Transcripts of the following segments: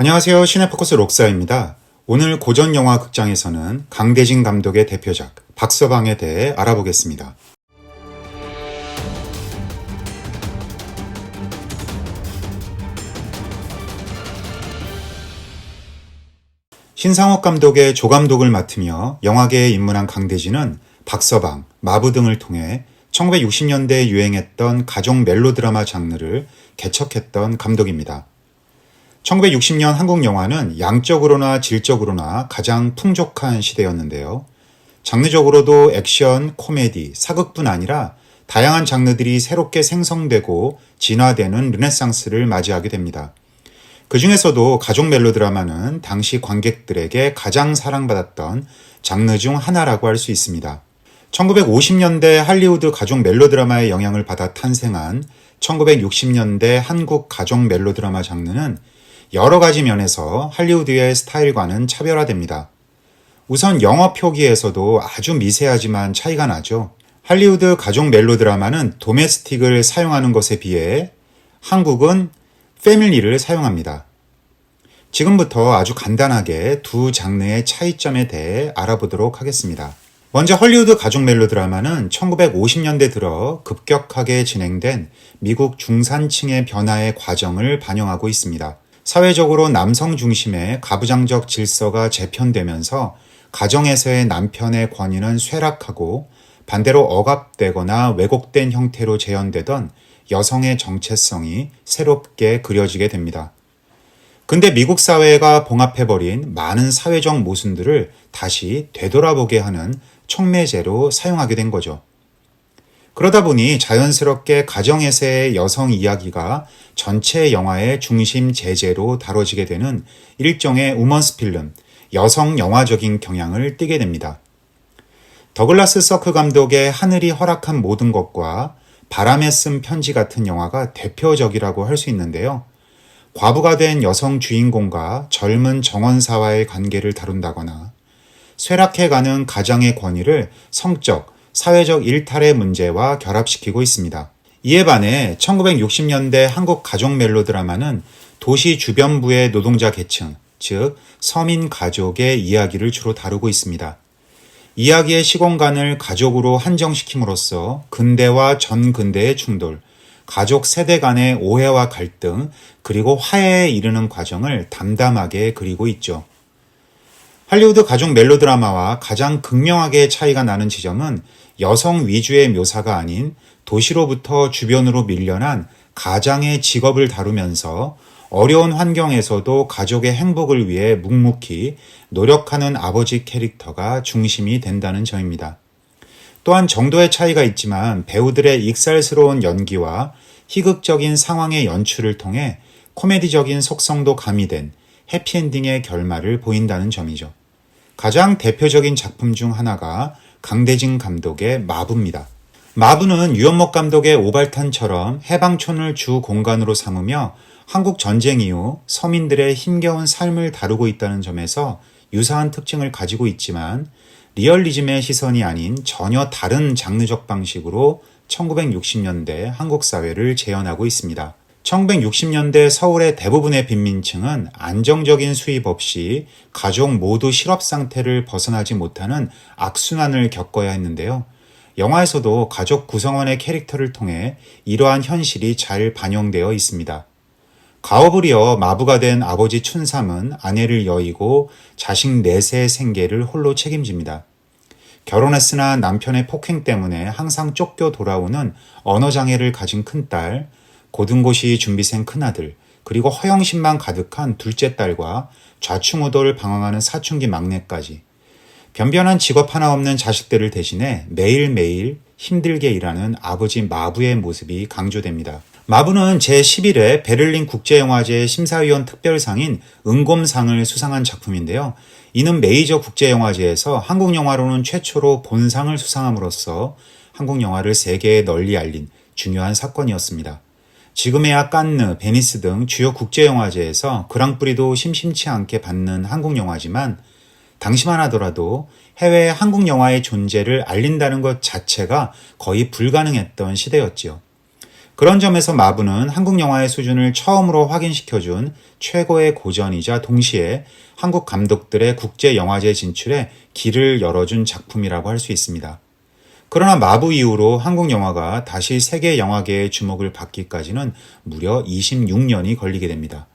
안녕하세요. 시네포커스 록사입니다. 오늘 고전 영화 극장에서는 강대진 감독의 대표작 박서방에 대해 알아보겠습니다. 신상옥 감독의 조감독을 맡으며 영화계에 입문한 강대진은 박서방, 마부 등을 통해 1960년대에 유행했던 가족 멜로드라마 장르를 개척했던 감독입니다. 1960년 한국 영화는 양적으로나 질적으로나 가장 풍족한 시대였는데요. 장르적으로도 액션, 코미디, 사극뿐 아니라 다양한 장르들이 새롭게 생성되고 진화되는 르네상스를 맞이하게 됩니다. 그 중에서도 가족 멜로드라마는 당시 관객들에게 가장 사랑받았던 장르 중 하나라고 할 수 있습니다. 1950년대 할리우드 가족 멜로드라마의 영향을 받아 탄생한 1960년대 한국 가족 멜로드라마 장르는 여러 가지 면에서 할리우드의 스타일과는 차별화됩니다. 우선 영어 표기에서도 아주 미세하지만 차이가 나죠. 할리우드 가족 멜로드라마는 도메스틱을 사용하는 것에 비해 한국은 패밀리를 사용합니다. 지금부터 아주 간단하게 두 장르의 차이점에 대해 알아보도록 하겠습니다. 먼저 헐리우드 가족 멜로드라마는 1950년대 들어 급격하게 진행된 미국 중산층의 변화의 과정을 반영하고 있습니다. 사회적으로 남성 중심의 가부장적 질서가 재편되면서 가정에서의 남편의 권위는 쇠락하고 반대로 억압되거나 왜곡된 형태로 재현되던 여성의 정체성이 새롭게 그려지게 됩니다. 근데 미국 사회가 봉합해버린 많은 사회적 모순들을 다시 되돌아보게 하는 촉매제로 사용하게 된 거죠. 그러다 보니 자연스럽게 가정에서의 여성 이야기가 전체 영화의 중심 제재로 다뤄지게 되는 일종의 우먼스 필름, 여성 영화적인 경향을 띠게 됩니다. 더글라스 서크 감독의 하늘이 허락한 모든 것과 바람에 쓴 편지 같은 영화가 대표적이라고 할 수 있는데요. 과부가 된 여성 주인공과 젊은 정원사와의 관계를 다룬다거나 쇠락해가는 가장의 권위를 성적, 사회적 일탈의 문제와 결합시키고 있습니다. 이에 반해 1960년대 한국 가족 멜로드라마는 도시 주변부의 노동자 계층, 즉 서민 가족의 이야기를 주로 다루고 있습니다. 이야기의 시공간을 가족으로 한정시킴으로써 근대와 전근대의 충돌, 가족 세대 간의 오해와 갈등, 그리고 화해에 이르는 과정을 담담하게 그리고 있죠. 할리우드 가족 멜로드라마와 가장 극명하게 차이가 나는 지점은 여성 위주의 묘사가 아닌 도시로부터 주변으로 밀려난 가장의 직업을 다루면서 어려운 환경에서도 가족의 행복을 위해 묵묵히 노력하는 아버지 캐릭터가 중심이 된다는 점입니다. 또한 정도의 차이가 있지만 배우들의 익살스러운 연기와 희극적인 상황의 연출을 통해 코미디적인 속성도 가미된 해피엔딩의 결말을 보인다는 점이죠. 가장 대표적인 작품 중 하나가 강대진 감독의 마부입니다. 마부는 유연목 감독의 오발탄처럼 해방촌을 주 공간으로 삼으며 한국 전쟁 이후 서민들의 힘겨운 삶을 다루고 있다는 점에서 유사한 특징을 가지고 있지만 리얼리즘의 시선이 아닌 전혀 다른 장르적 방식으로 1960년대 한국 사회를 재현하고 있습니다. 1960년대 서울의 대부분의 빈민층은 안정적인 수입 없이 가족 모두 실업 상태를 벗어나지 못하는 악순환을 겪어야 했는데요. 영화에서도 가족 구성원의 캐릭터를 통해 이러한 현실이 잘 반영되어 있습니다. 가업을 이어 마부가 된 아버지 춘삼은 아내를 여의고 자식 넷의 생계를 홀로 책임집니다. 결혼했으나 남편의 폭행 때문에 항상 쫓겨 돌아오는 언어장애를 가진 큰딸, 고등고시 준비생 큰아들, 그리고 허영심만 가득한 둘째 딸과 좌충우돌 방황하는 사춘기 막내까지 변변한 직업 하나 없는 자식들을 대신해 매일매일 힘들게 일하는 아버지 마부의 모습이 강조됩니다. 마부는 제11회 베를린 국제영화제 심사위원 특별상인 은곰상을 수상한 작품인데요. 이는 메이저 국제영화제에서 한국 영화로는 최초로 본상을 수상함으로써 한국 영화를 세계에 널리 알린 중요한 사건이었습니다. 지금에야 칸느, 베니스 등 주요 국제영화제에서 그랑프리도 심심치 않게 받는 한국 영화지만 당시만 하더라도 해외에 한국 영화의 존재를 알린다는 것 자체가 거의 불가능했던 시대였지요. 그런 점에서 마부는 한국 영화의 수준을 처음으로 확인시켜준 최고의 고전이자 동시에 한국 감독들의 국제영화제 진출에 길을 열어준 작품이라고 할 수 있습니다. 그러나 마부 이후로 한국 영화가 다시 세계 영화계의 주목을 받기까지는 무려 26년이 걸리게 됩니다.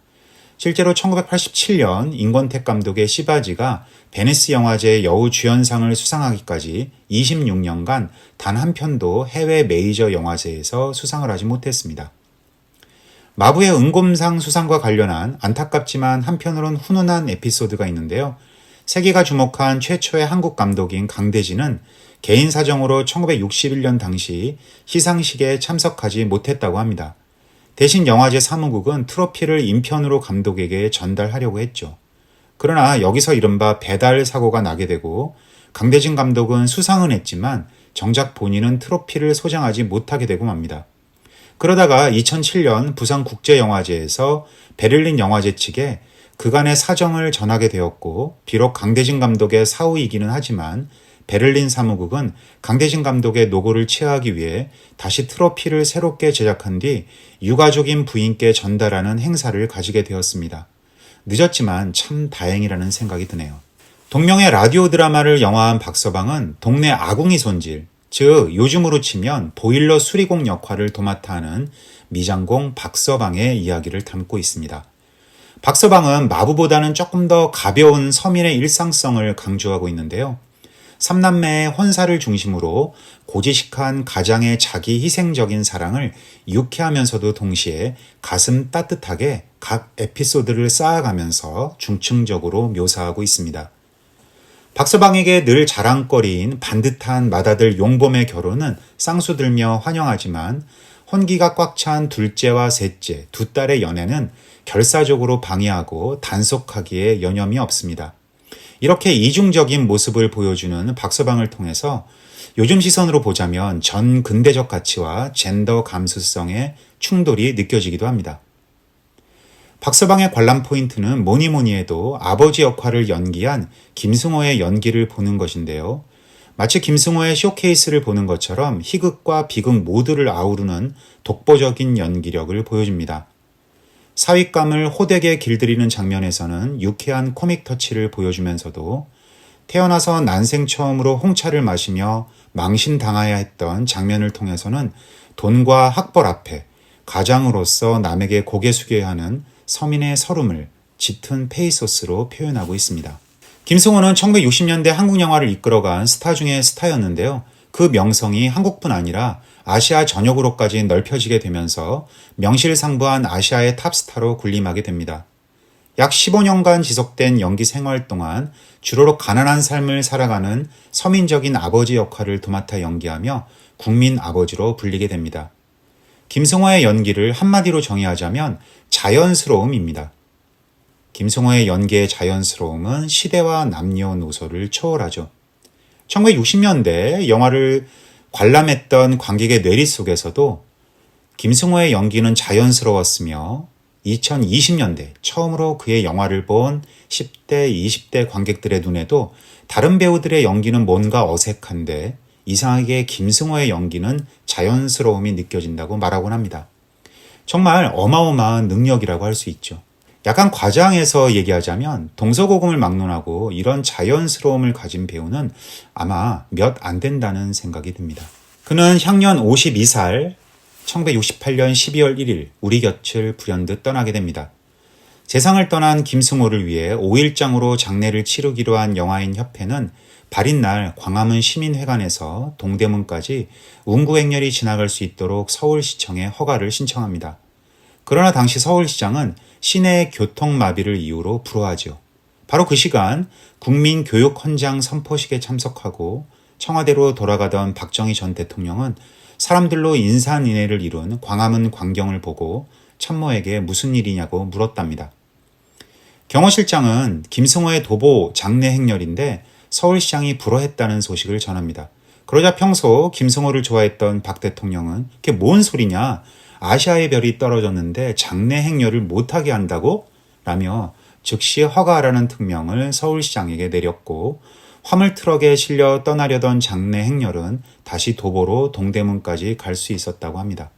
실제로 1987년 임권택 감독의 시바지가 베니스 영화제 여우 주연상을 수상하기까지 26년간 단 한 편도 해외 메이저 영화제에서 수상을 하지 못했습니다. 마부의 은곰상 수상과 관련한 안타깝지만 한편으론 훈훈한 에피소드가 있는데요. 세계가 주목한 최초의 한국 감독인 강대진은 개인 사정으로 1961년 당시 시상식에 참석하지 못했다고 합니다. 대신 영화제 사무국은 트로피를 인편으로 감독에게 전달하려고 했죠. 그러나 여기서 이른바 배달 사고가 나게 되고 강대진 감독은 수상은 했지만 정작 본인은 트로피를 소장하지 못하게 되고 맙니다. 그러다가 2007년 부산국제영화제에서 베를린 영화제 측에 그간의 사정을 전하게 되었고 비록 강대진 감독의 사후이기는 하지만 베를린 사무국은 강대진 감독의 노고를 취하기 위해 다시 트로피를 새롭게 제작한 뒤 유가족인 부인께 전달하는 행사를 가지게 되었습니다. 늦었지만 참 다행이라는 생각이 드네요. 동명의 라디오 드라마를 영화한 박서방은 동네 아궁이 손질, 즉 요즘으로 치면 보일러 수리공 역할을 도맡아 하는 미장공 박서방의 이야기를 담고 있습니다. 박서방은 마부보다는 조금 더 가벼운 서민의 일상성을 강조하고 있는데요. 삼남매의 혼사를 중심으로 고지식한 가장의 자기 희생적인 사랑을 유쾌하면서도 동시에 가슴 따뜻하게 각 에피소드를 쌓아가면서 중층적으로 묘사하고 있습니다. 박서방에게 늘 자랑거리인 반듯한 맏아들 용범의 결혼은 쌍수들며 환영하지만 혼기가 꽉 찬 둘째와 셋째, 두 딸의 연애는 결사적으로 방해하고 단속하기에 여념이 없습니다. 이렇게 이중적인 모습을 보여주는 박서방을 통해서 요즘 시선으로 보자면 전 근대적 가치와 젠더 감수성의 충돌이 느껴지기도 합니다. 박서방의 관람 포인트는 뭐니 해도 아버지 역할을 연기한 김승호의 연기를 보는 것인데요. 마치 김승호의 쇼케이스를 보는 것처럼 희극과 비극 모두를 아우르는 독보적인 연기력을 보여줍니다. 사윗감을 호되게 길들이는 장면에서는 유쾌한 코믹 터치를 보여주면서도 태어나서 난생 처음으로 홍차를 마시며 망신당해야 했던 장면을 통해서는 돈과 학벌 앞에 가장으로서 남에게 고개 숙여야 하는 서민의 서름을 짙은 페이소스로 표현하고 있습니다. 김승호는 1960년대 한국 영화를 이끌어간 스타 중의 스타였는데요. 그 명성이 한국뿐 아니라 아시아 전역으로까지 넓혀지게 되면서 명실상부한 아시아의 탑스타로 군림하게 됩니다. 약 15년간 지속된 연기 생활 동안 주로 가난한 삶을 살아가는 서민적인 아버지 역할을 도맡아 연기하며 국민 아버지로 불리게 됩니다. 김승호의 연기를 한마디로 정의하자면 자연스러움입니다. 김승호의 연기의 자연스러움은 시대와 남녀노소를 초월하죠. 1960년대 영화를 관람했던 관객의 뇌리 속에서도 김승호의 연기는 자연스러웠으며 2020년대 처음으로 그의 영화를 본 10대, 20대 관객들의 눈에도 다른 배우들의 연기는 뭔가 어색한데 이상하게 김승호의 연기는 자연스러움이 느껴진다고 말하곤 합니다. 정말 어마어마한 능력이라고 할 수 있죠. 약간 과장해서 얘기하자면 동서고금을 막론하고 이런 자연스러움을 가진 배우는 아마 몇 안 된다는 생각이 듭니다. 그는 향년 52살 1968년 12월 1일 우리 곁을 불현듯 떠나게 됩니다. 세상을 떠난 김승호를 위해 5일장으로 장례를 치르기로 한 영화인 협회는 발인 날 광화문 시민회관에서 동대문까지 운구행렬이 지나갈 수 있도록 서울시청에 허가를 신청합니다. 그러나 당시 서울시장은 시내의 교통마비를 이유로 불허하죠. 바로 그 시간 국민교육헌장 선포식에 참석하고 청와대로 돌아가던 박정희 전 대통령은 사람들로 인산인해를 이룬 광화문 광경을 보고 참모에게 무슨 일이냐고 물었답니다. 경호실장은 김승호의 도보 장례 행렬인데 서울시장이 불허했다는 소식을 전합니다. 그러자 평소 김승호를 좋아했던 박 대통령은 그게 뭔 소리냐? 아시아의 별이 떨어졌는데 장례 행렬을 못하게 한다고? 라며 즉시 허가하라는 특명을 서울시장에게 내렸고 화물트럭에 실려 떠나려던 장례 행렬은 다시 도보로 동대문까지 갈 수 있었다고 합니다.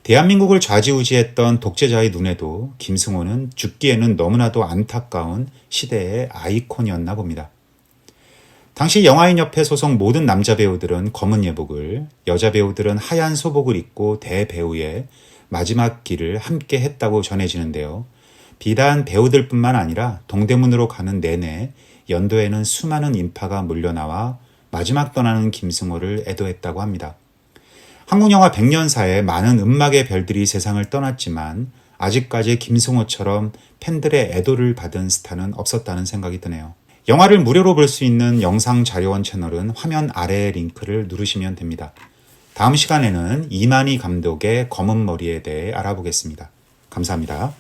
대한민국을 좌지우지했던 독재자의 눈에도 김승호는 죽기에는 너무나도 안타까운 시대의 아이콘이었나 봅니다. 당시 영화인 협회 소속 모든 남자 배우들은 검은 예복을, 여자 배우들은 하얀 소복을 입고 대배우의 마지막 길을 함께 했다고 전해지는데요. 비단 배우들뿐만 아니라 동대문으로 가는 내내 연도에는 수많은 인파가 몰려나와 마지막 떠나는 김승호를 애도했다고 합니다. 한국영화 100년사에 많은 음악의 별들이 세상을 떠났지만 아직까지 김승호처럼 팬들의 애도를 받은 스타는 없었다는 생각이 드네요. 영화를 무료로 볼 수 있는 영상자료원 채널은 화면 아래의 링크를 누르시면 됩니다. 다음 시간에는 이만희 감독의 검은 머리에 대해 알아보겠습니다. 감사합니다.